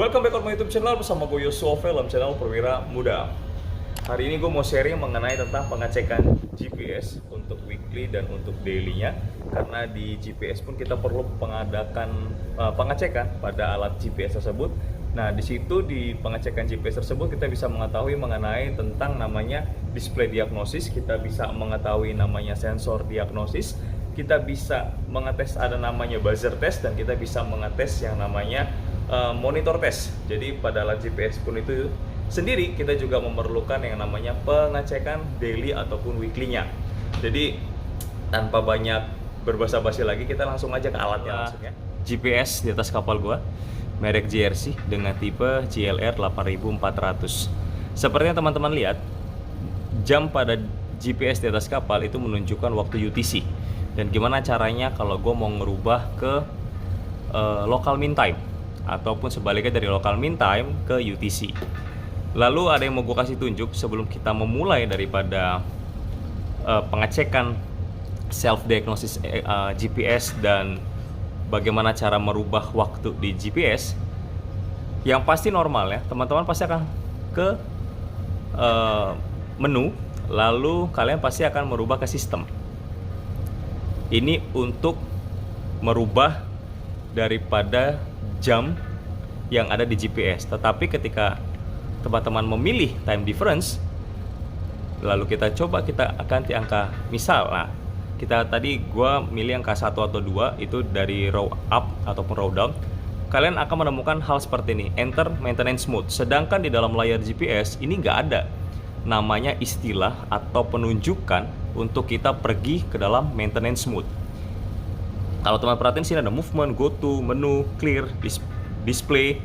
Welcome back on my YouTube channel bersama gue Yosua dalam channel Perwira Muda. Hari ini gue mau sharing mengenai tentang pengecekan GPS untuk weekly dan untuk daily-nya. Karena di GPS pun kita perlu mengadakan pengecekan pada alat GPS tersebut. Nah, di situ di pengecekan GPS tersebut kita bisa mengetahui mengenai tentang namanya display diagnosis, kita bisa mengetahui namanya sensor diagnosis, kita bisa mengetes ada namanya buzzer test, dan kita bisa mengetes yang namanya monitor test. Jadi pada alat GPS pun itu sendiri kita juga memerlukan yang namanya pengecekan daily ataupun weekly-nya. Jadi tanpa banyak berbasa-basi lagi, kita langsung aja ke alatnya langsung ya. GPS di atas kapal gua, merek JRC dengan tipe GLR 8400. Seperti yang teman-teman lihat, jam pada GPS di atas kapal itu menunjukkan waktu UTC. Dan gimana caranya kalau gue mau ngerubah ke local mean time ataupun sebaliknya dari local mean time ke UTC. Lalu ada yang mau gue kasih tunjuk sebelum kita memulai daripada pengecekan self diagnosis GPS dan bagaimana cara merubah waktu di GPS. Yang pasti normal ya, teman-teman pasti akan ke menu, lalu kalian pasti akan merubah ke sistem. Ini untuk merubah daripada jam yang ada di GPS. Tetapi ketika teman-teman memilih time difference, lalu kita coba kita ganti angka. Misal, nah kita tadi gua milih angka 1 atau 2 itu dari row up ataupun row down. Kalian akan menemukan hal seperti ini, enter maintenance mode. Sedangkan di dalam layar GPS ini nggak ada namanya istilah atau penunjukan untuk kita pergi ke dalam maintenance mode. Kalau teman perhatiin sini ada movement, go to, menu, clear, display,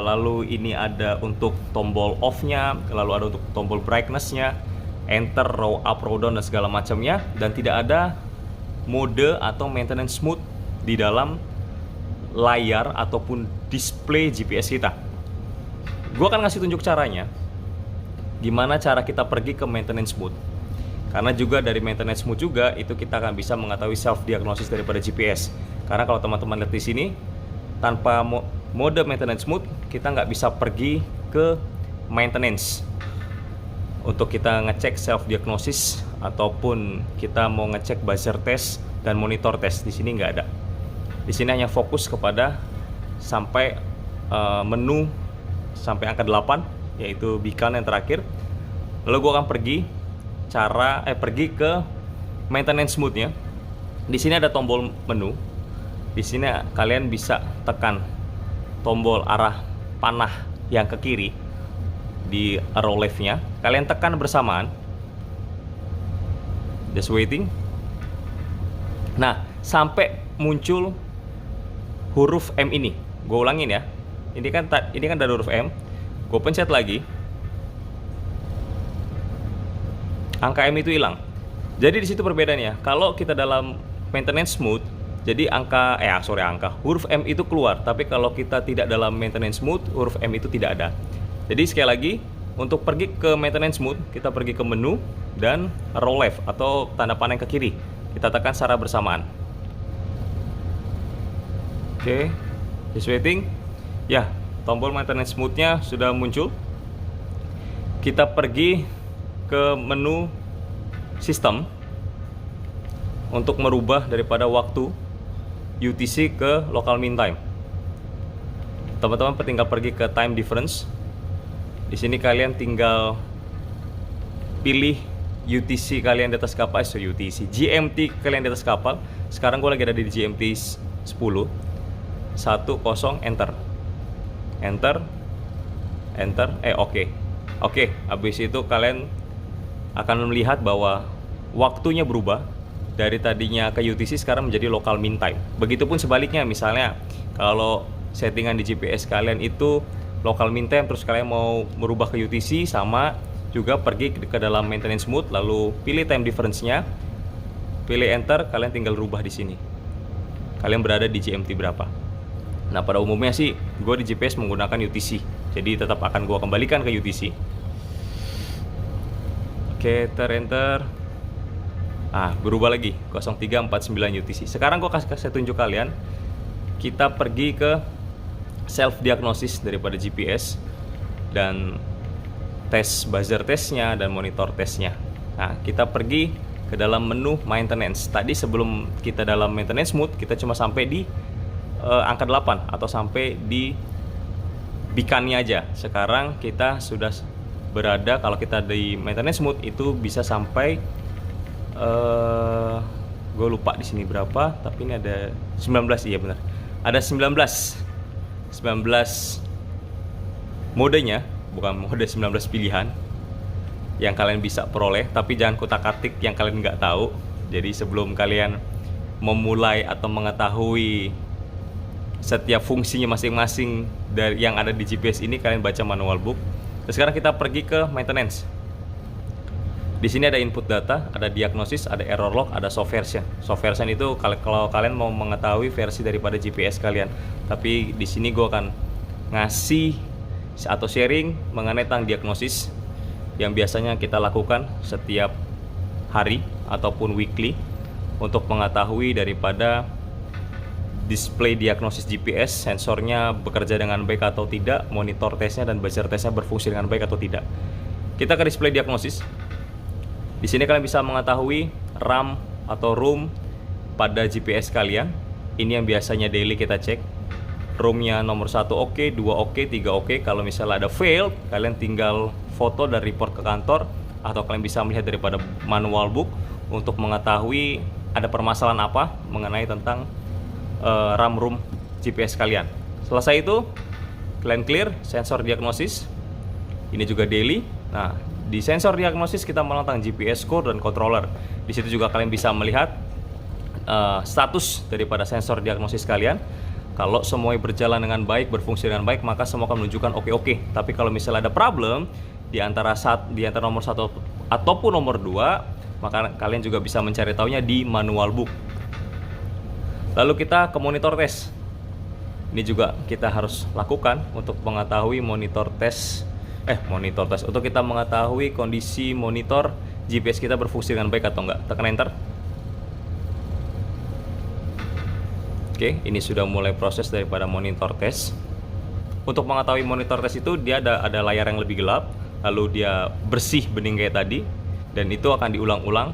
lalu ini ada untuk tombol off-nya, lalu ada untuk tombol brightness-nya, enter, row up, row down, dan segala macamnya. Dan tidak ada mode atau maintenance mode di dalam layar ataupun display GPS kita. Gue akan ngasih tunjuk caranya, gimana cara kita pergi ke maintenance mode. Karena juga dari maintenance mode juga itu kita akan bisa mengetahui self diagnosis daripada GPS. Karena kalau teman-teman lihat di sini, tanpa mode maintenance mode kita nggak bisa pergi ke maintenance untuk kita ngecek self diagnosis ataupun kita mau ngecek buzzer test dan monitor test. Di sini nggak ada. Di sini hanya fokus kepada sampai menu sampai angka 8, yaitu beacon yang terakhir. Lalu gue akan pergi ke maintenance mode-nya. Di sini ada tombol menu. Di sini kalian bisa tekan tombol arah panah yang ke kiri di arrow left-nya. Kalian tekan bersamaan. Just waiting. Nah, sampai muncul huruf M ini. Gue ulangin ya. Ini kan ada huruf M. Gue pencet lagi. Angka M itu hilang. Jadi di situ perbedaannya. Kalau kita dalam maintenance mode, jadi huruf M itu keluar. Tapi kalau kita tidak dalam maintenance mode, huruf M itu tidak ada. Jadi sekali lagi, untuk pergi ke maintenance mode, kita pergi ke menu dan row left atau tanda panah ke kiri. Kita tekan secara bersamaan. Oke, just waiting. Ya, tombol maintenance mode-nya sudah muncul. Kita pergi ke menu sistem untuk merubah daripada waktu UTC ke local mean time. Teman-teman tinggal pergi ke time difference. Di sini kalian tinggal pilih UTC kalian di atas kapal, GMT kalian di atas kapal. Sekarang gue lagi ada di GMT 10. 10 enter. Oke, habis itu kalian akan melihat bahwa waktunya berubah dari tadinya ke UTC sekarang menjadi local mean time. Begitupun sebaliknya, misalnya kalau settingan di GPS kalian itu local mean time, terus kalian mau merubah ke UTC, sama juga pergi ke dalam maintenance mode, lalu pilih time difference-nya, pilih enter, kalian tinggal rubah di sini. Kalian berada di GMT berapa? Nah, pada umumnya sih gue di GPS menggunakan UTC, jadi tetap akan gue kembalikan ke UTC. Oke, enter. Berubah lagi 0349 UTC. Sekarang gue kasih tunjuk kalian, kita pergi ke self diagnosis daripada GPS dan tes buzzer testnya dan monitor tesnya. Nah, kita pergi ke dalam menu maintenance. Tadi sebelum kita dalam maintenance mode, kita cuma sampai di angka 8 atau sampai di beacon-nya aja. Sekarang kita sudah berada, kalau kita di maintenance mode itu bisa sampai gue lupa di sini berapa, tapi ini ada 19, iya benar. Ada 19 modenya, bukan mode 19 pilihan yang kalian bisa peroleh, tapi jangan kutak-atik yang kalian nggak tahu. Jadi sebelum kalian memulai atau mengetahui setiap fungsinya masing-masing dari yang ada di GPS ini, kalian baca manual book. Terus sekarang kita pergi ke maintenance. Di sini ada input data, ada diagnosis, ada error log, ada soft version. Soft version itu kalau kalian mau mengetahui versi daripada GPS kalian. Tapi di sini gue akan ngasih atau sharing mengenai tentang diagnosis yang biasanya kita lakukan setiap hari ataupun weekly untuk mengetahui daripada display diagnosis GPS, sensornya bekerja dengan baik atau tidak, monitor tesnya dan buzzer tesnya berfungsi dengan baik atau tidak. Kita ke display diagnosis. Di sini kalian bisa mengetahui RAM atau ROM pada GPS kalian. Ini yang biasanya daily kita cek. ROM-nya nomor 1 oke, 2 oke, 3 oke. Kalau misalnya ada fail, kalian tinggal foto dan report ke kantor, atau kalian bisa melihat daripada manual book untuk mengetahui ada permasalahan apa mengenai tentang RAM ROM GPS kalian. Selesai itu, kalian clear sensor diagnosis. Ini juga daily. Nah, di sensor diagnosis kita menentang GPS core dan controller. Di situ juga kalian bisa melihat status daripada sensor diagnosis kalian. Kalau semuanya berjalan dengan baik, berfungsi dengan baik, maka semua akan menunjukkan oke. Tapi kalau misalnya ada problem di antara nomor 1 ataupun nomor 2, maka kalian juga bisa mencari tahunya di manual book. Lalu kita ke monitor test. Ini juga kita harus lakukan untuk mengetahui monitor test untuk kita mengetahui kondisi monitor GPS kita berfungsi dengan baik atau enggak. Tekan enter. Oke, ini sudah mulai proses daripada monitor test. Untuk mengetahui monitor test itu dia ada layar yang lebih gelap, lalu dia bersih bening kayak tadi, dan itu akan diulang-ulang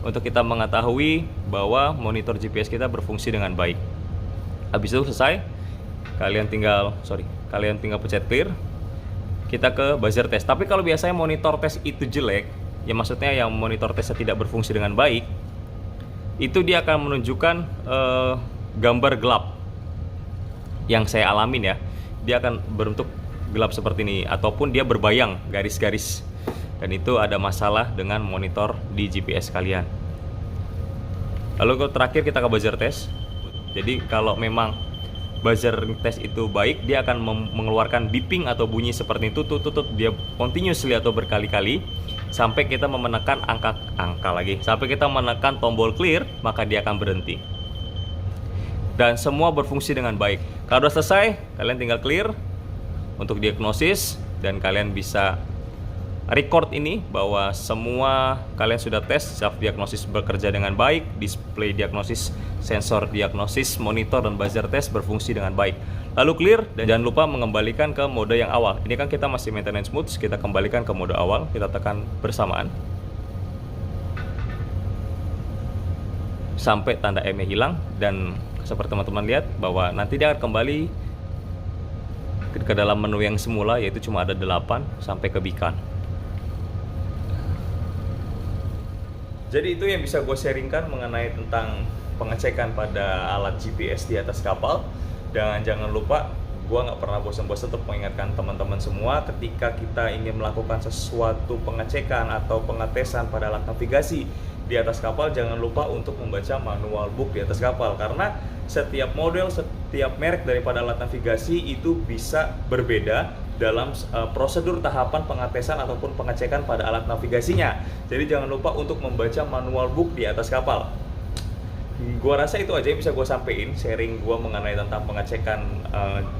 untuk kita mengetahui bahwa monitor GPS kita berfungsi dengan baik. Habis itu selesai, kalian tinggal pencet clear. Kita ke buzzer test. Tapi kalau biasanya monitor test itu jelek, ya maksudnya yang monitor testnya tidak berfungsi dengan baik, itu dia akan menunjukkan gambar gelap. Yang saya alamin ya, dia akan berbentuk gelap seperti ini, ataupun dia berbayang garis-garis. Dan itu ada masalah dengan monitor di GPS kalian. Lalu terakhir kita ke buzzer test. Jadi kalau memang buzzer test itu baik, dia akan mengeluarkan beeping atau bunyi seperti itu, tutut, dia continuously atau berkali-kali sampai kita menekan sampai kita menekan tombol clear, maka dia akan berhenti. Dan semua berfungsi dengan baik. Kalau sudah selesai, kalian tinggal clear untuk diagnosis, dan kalian bisa record ini bahwa semua kalian sudah tes, self diagnosis bekerja dengan baik, display diagnosis, sensor diagnosis, monitor dan buzzer test berfungsi dengan baik. Lalu clear, dan jangan lupa mengembalikan ke mode yang awal. Ini kan kita masih maintenance mode, kita kembalikan ke mode awal, kita tekan bersamaan sampai tanda M-nya hilang, dan seperti teman-teman lihat bahwa nanti dia akan kembali ke dalam menu yang semula, yaitu cuma ada 8 sampai ke beacon. Jadi itu yang bisa gue sharingkan mengenai tentang pengecekan pada alat GPS di atas kapal. Dan jangan lupa, gue nggak pernah bosan-bosan untuk mengingatkan teman-teman semua, ketika kita ingin melakukan sesuatu pengecekan atau pengetesan pada alat navigasi di atas kapal, jangan lupa untuk membaca manual book di atas kapal. Karena setiap model, setiap merek daripada alat navigasi itu bisa berbeda dalam prosedur tahapan pengetesan ataupun pengecekan pada alat navigasinya. Jadi jangan lupa untuk membaca manual book di atas kapal. Gua rasa itu aja yang bisa gue sampein, sharing gue mengenai tentang pengecekan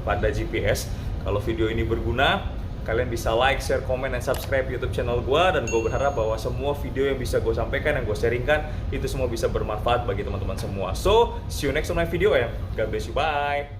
pada GPS. Kalau video ini berguna, kalian bisa like, share, komen, dan subscribe YouTube channel gue. Dan gue berharap bahwa semua video yang bisa gue sampaikan, yang gue sharingkan, itu semua bisa bermanfaat bagi teman-teman semua. So, see you next on my video ya. God bless you, bye.